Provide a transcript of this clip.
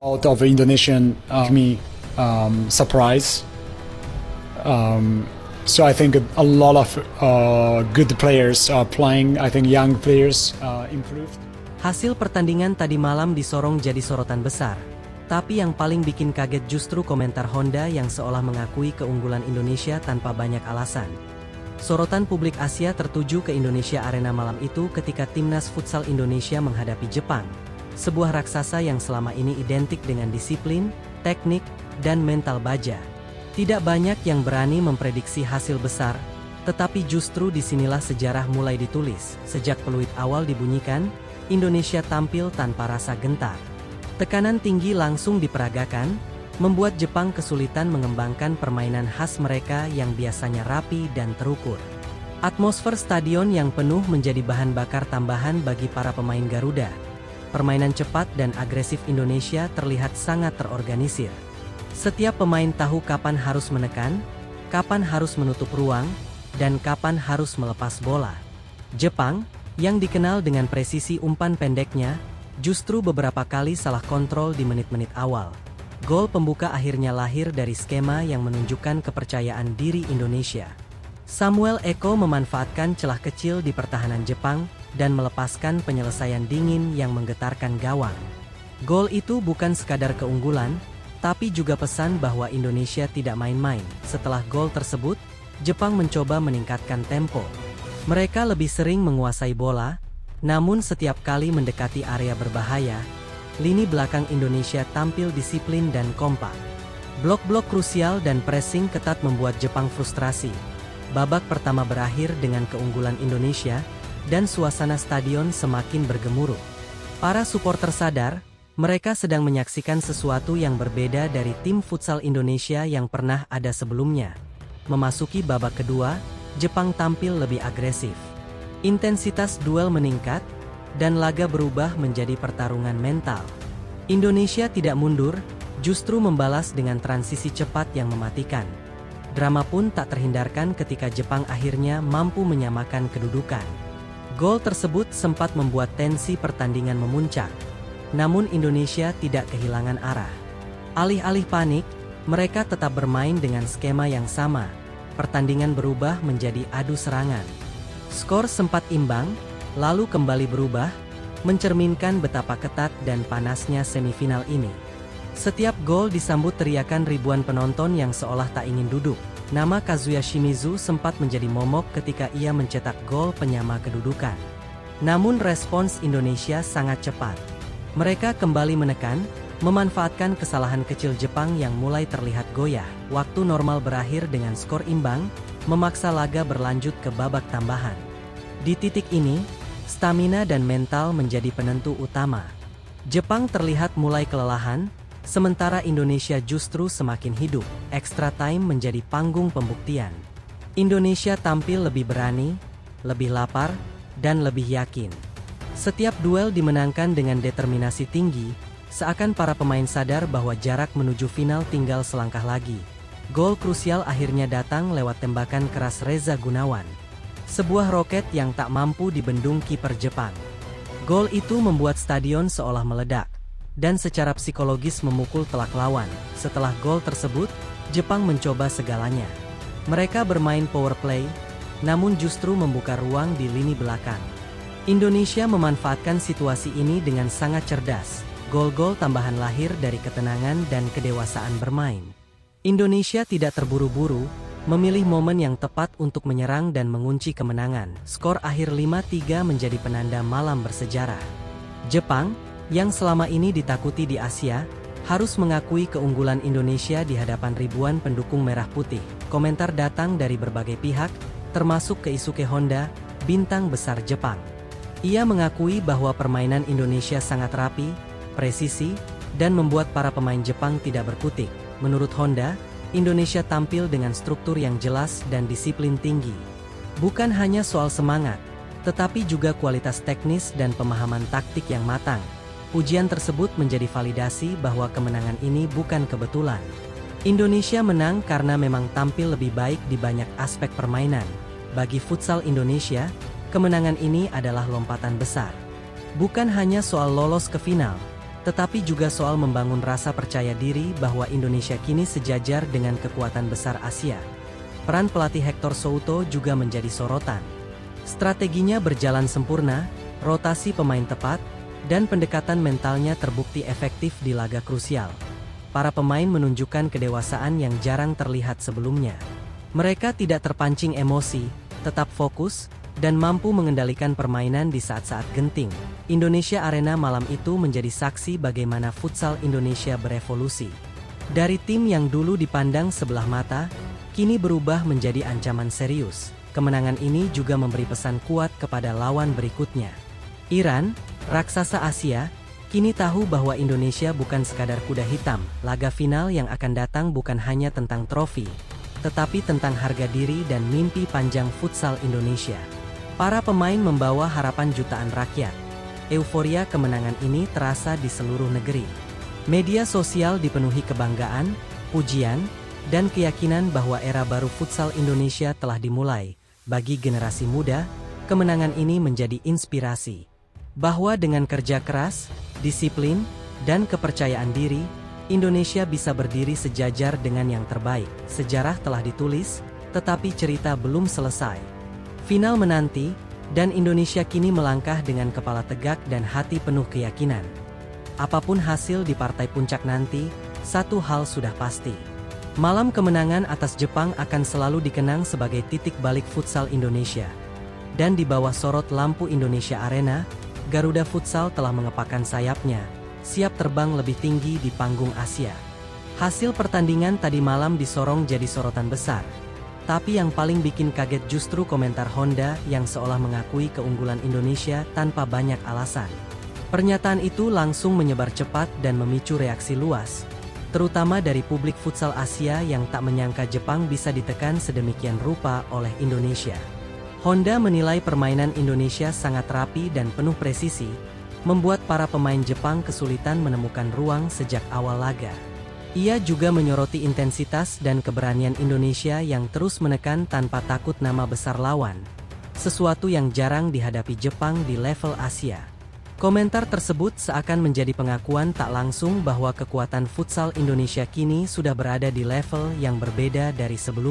Out of Indonesian me surprise. So I think a lot of good players are playing. I think young players improved. Hasil pertandingan tadi malam disorong jadi sorotan besar. Tapi yang paling bikin kaget justru komentar Honda yang seolah mengakui keunggulan Indonesia tanpa banyak alasan. Sorotan publik Asia tertuju ke Indonesia Arena malam itu ketika timnas futsal Indonesia menghadapi Jepang. Sebuah raksasa yang selama ini identik dengan disiplin, teknik, dan mental baja. Tidak banyak yang berani memprediksi hasil besar, tetapi justru disinilah sejarah mulai ditulis. Sejak peluit awal dibunyikan, Indonesia tampil tanpa rasa gentar. Tekanan tinggi langsung diperagakan, membuat Jepang kesulitan mengembangkan permainan khas mereka yang biasanya rapi dan terukur. Atmosfer stadion yang penuh menjadi bahan bakar tambahan bagi para pemain Garuda. Permainan cepat dan agresif Indonesia terlihat sangat terorganisir. Setiap pemain tahu kapan harus menekan, kapan harus menutup ruang, dan kapan harus melepas bola. Jepang, yang dikenal dengan presisi umpan pendeknya, justru beberapa kali salah kontrol di menit-menit awal. Gol pembuka akhirnya lahir dari skema yang menunjukkan kepercayaan diri Indonesia. Samuel Eko memanfaatkan celah kecil di pertahanan Jepang dan melepaskan penyelesaian dingin yang menggetarkan gawang. Gol itu bukan sekadar keunggulan, tapi juga pesan bahwa Indonesia tidak main-main. Setelah gol tersebut, Jepang mencoba meningkatkan tempo. Mereka lebih sering menguasai bola, namun setiap kali mendekati area berbahaya, lini belakang Indonesia tampil disiplin dan kompak. Blok-blok krusial dan pressing ketat membuat Jepang frustrasi. Babak pertama berakhir dengan keunggulan Indonesia, dan suasana stadion semakin bergemuruh. Para supporter sadar, mereka sedang menyaksikan sesuatu yang berbeda dari tim futsal Indonesia yang pernah ada sebelumnya. Memasuki babak kedua, Jepang tampil lebih agresif. Intensitas duel meningkat, dan laga berubah menjadi pertarungan mental. Indonesia tidak mundur, justru membalas dengan transisi cepat yang mematikan. Drama pun tak terhindarkan ketika Jepang akhirnya mampu menyamakan kedudukan. Gol tersebut sempat membuat tensi pertandingan memuncak. Namun Indonesia tidak kehilangan arah. Alih-alih panik, mereka tetap bermain dengan skema yang sama. Pertandingan berubah menjadi adu serangan. Skor sempat imbang, lalu kembali berubah, mencerminkan betapa ketat dan panasnya semifinal ini. Setiap gol disambut teriakan ribuan penonton yang seolah tak ingin duduk. Nama Kazuya Shimizu sempat menjadi momok ketika ia mencetak gol penyama kedudukan. Namun respons Indonesia sangat cepat. Mereka kembali menekan, memanfaatkan kesalahan kecil Jepang yang mulai terlihat goyah. Waktu normal berakhir dengan skor imbang, memaksa laga berlanjut ke babak tambahan. Di titik ini, stamina dan mental menjadi penentu utama. Jepang terlihat mulai kelelahan, sementara Indonesia justru semakin hidup. Extra time menjadi panggung pembuktian. Indonesia tampil lebih berani, lebih lapar, dan lebih yakin. Setiap duel dimenangkan dengan determinasi tinggi, seakan para pemain sadar bahwa jarak menuju final tinggal selangkah lagi. Gol krusial akhirnya datang lewat tembakan keras Reza Gunawan. Sebuah roket yang tak mampu dibendung kiper Jepang. Gol itu membuat stadion seolah meledak, dan secara psikologis memukul telak lawan. Setelah gol tersebut, Jepang mencoba segalanya. Mereka bermain power play, namun justru membuka ruang di lini belakang. Indonesia memanfaatkan situasi ini dengan sangat cerdas. Gol-gol tambahan lahir dari ketenangan dan kedewasaan bermain. Indonesia tidak terburu-buru, memilih momen yang tepat untuk menyerang dan mengunci kemenangan. Skor akhir 5-3 menjadi penanda malam bersejarah. Jepang, yang selama ini ditakuti di Asia, harus mengakui keunggulan Indonesia di hadapan ribuan pendukung merah putih. Komentar datang dari berbagai pihak, termasuk Keisuke Honda, bintang besar Jepang. Ia mengakui bahwa permainan Indonesia sangat rapi, presisi, dan membuat para pemain Jepang tidak berkutik. Menurut Honda, Indonesia tampil dengan struktur yang jelas dan disiplin tinggi. Bukan hanya soal semangat, tetapi juga kualitas teknis dan pemahaman taktik yang matang. Ujian tersebut menjadi validasi bahwa kemenangan ini bukan kebetulan. Indonesia menang karena memang tampil lebih baik di banyak aspek permainan. Bagi futsal Indonesia, kemenangan ini adalah lompatan besar. Bukan hanya soal lolos ke final, tetapi juga soal membangun rasa percaya diri bahwa Indonesia kini sejajar dengan kekuatan besar Asia. Peran pelatih Hector Souto juga menjadi sorotan. Strateginya berjalan sempurna, rotasi pemain tepat, dan pendekatan mentalnya terbukti efektif di laga krusial. Para pemain menunjukkan kedewasaan yang jarang terlihat sebelumnya. Mereka tidak terpancing emosi, tetap fokus, dan mampu mengendalikan permainan di saat-saat genting. Indonesia Arena malam itu menjadi saksi bagaimana futsal Indonesia berevolusi. Dari tim yang dulu dipandang sebelah mata, kini berubah menjadi ancaman serius. Kemenangan ini juga memberi pesan kuat kepada lawan berikutnya. Iran, raksasa Asia, kini tahu bahwa Indonesia bukan sekadar kuda hitam. Laga final yang akan datang bukan hanya tentang trofi, tetapi tentang harga diri dan mimpi panjang futsal Indonesia. Para pemain membawa harapan jutaan rakyat. Euforia kemenangan ini terasa di seluruh negeri. Media sosial dipenuhi kebanggaan, pujian, dan keyakinan bahwa era baru futsal Indonesia telah dimulai. Bagi generasi muda, kemenangan ini menjadi inspirasi. Bahwa dengan kerja keras, disiplin, dan kepercayaan diri, Indonesia bisa berdiri sejajar dengan yang terbaik. Sejarah telah ditulis, tetapi cerita belum selesai. Final menanti, dan Indonesia kini melangkah dengan kepala tegak dan hati penuh keyakinan. Apapun hasil di partai puncak nanti, satu hal sudah pasti. Malam kemenangan atas Jepang akan selalu dikenang sebagai titik balik futsal Indonesia. Dan di bawah sorot lampu Indonesia Arena, Garuda Futsal telah mengepakkan sayapnya, siap terbang lebih tinggi di panggung Asia. Hasil pertandingan tadi malam disorong jadi sorotan besar. Tapi yang paling bikin kaget justru komentar Honda yang seolah mengakui keunggulan Indonesia tanpa banyak alasan. Pernyataan itu langsung menyebar cepat dan memicu reaksi luas, terutama dari publik futsal Asia yang tak menyangka Jepang bisa ditekan sedemikian rupa oleh Indonesia. Honda menilai permainan Indonesia sangat rapi dan penuh presisi, membuat para pemain Jepang kesulitan menemukan ruang sejak awal laga. Ia juga menyoroti intensitas dan keberanian Indonesia yang terus menekan tanpa takut nama besar lawan, sesuatu yang jarang dihadapi Jepang di level Asia. Komentar tersebut seakan menjadi pengakuan tak langsung bahwa kekuatan futsal Indonesia kini sudah berada di level yang berbeda dari sebelumnya.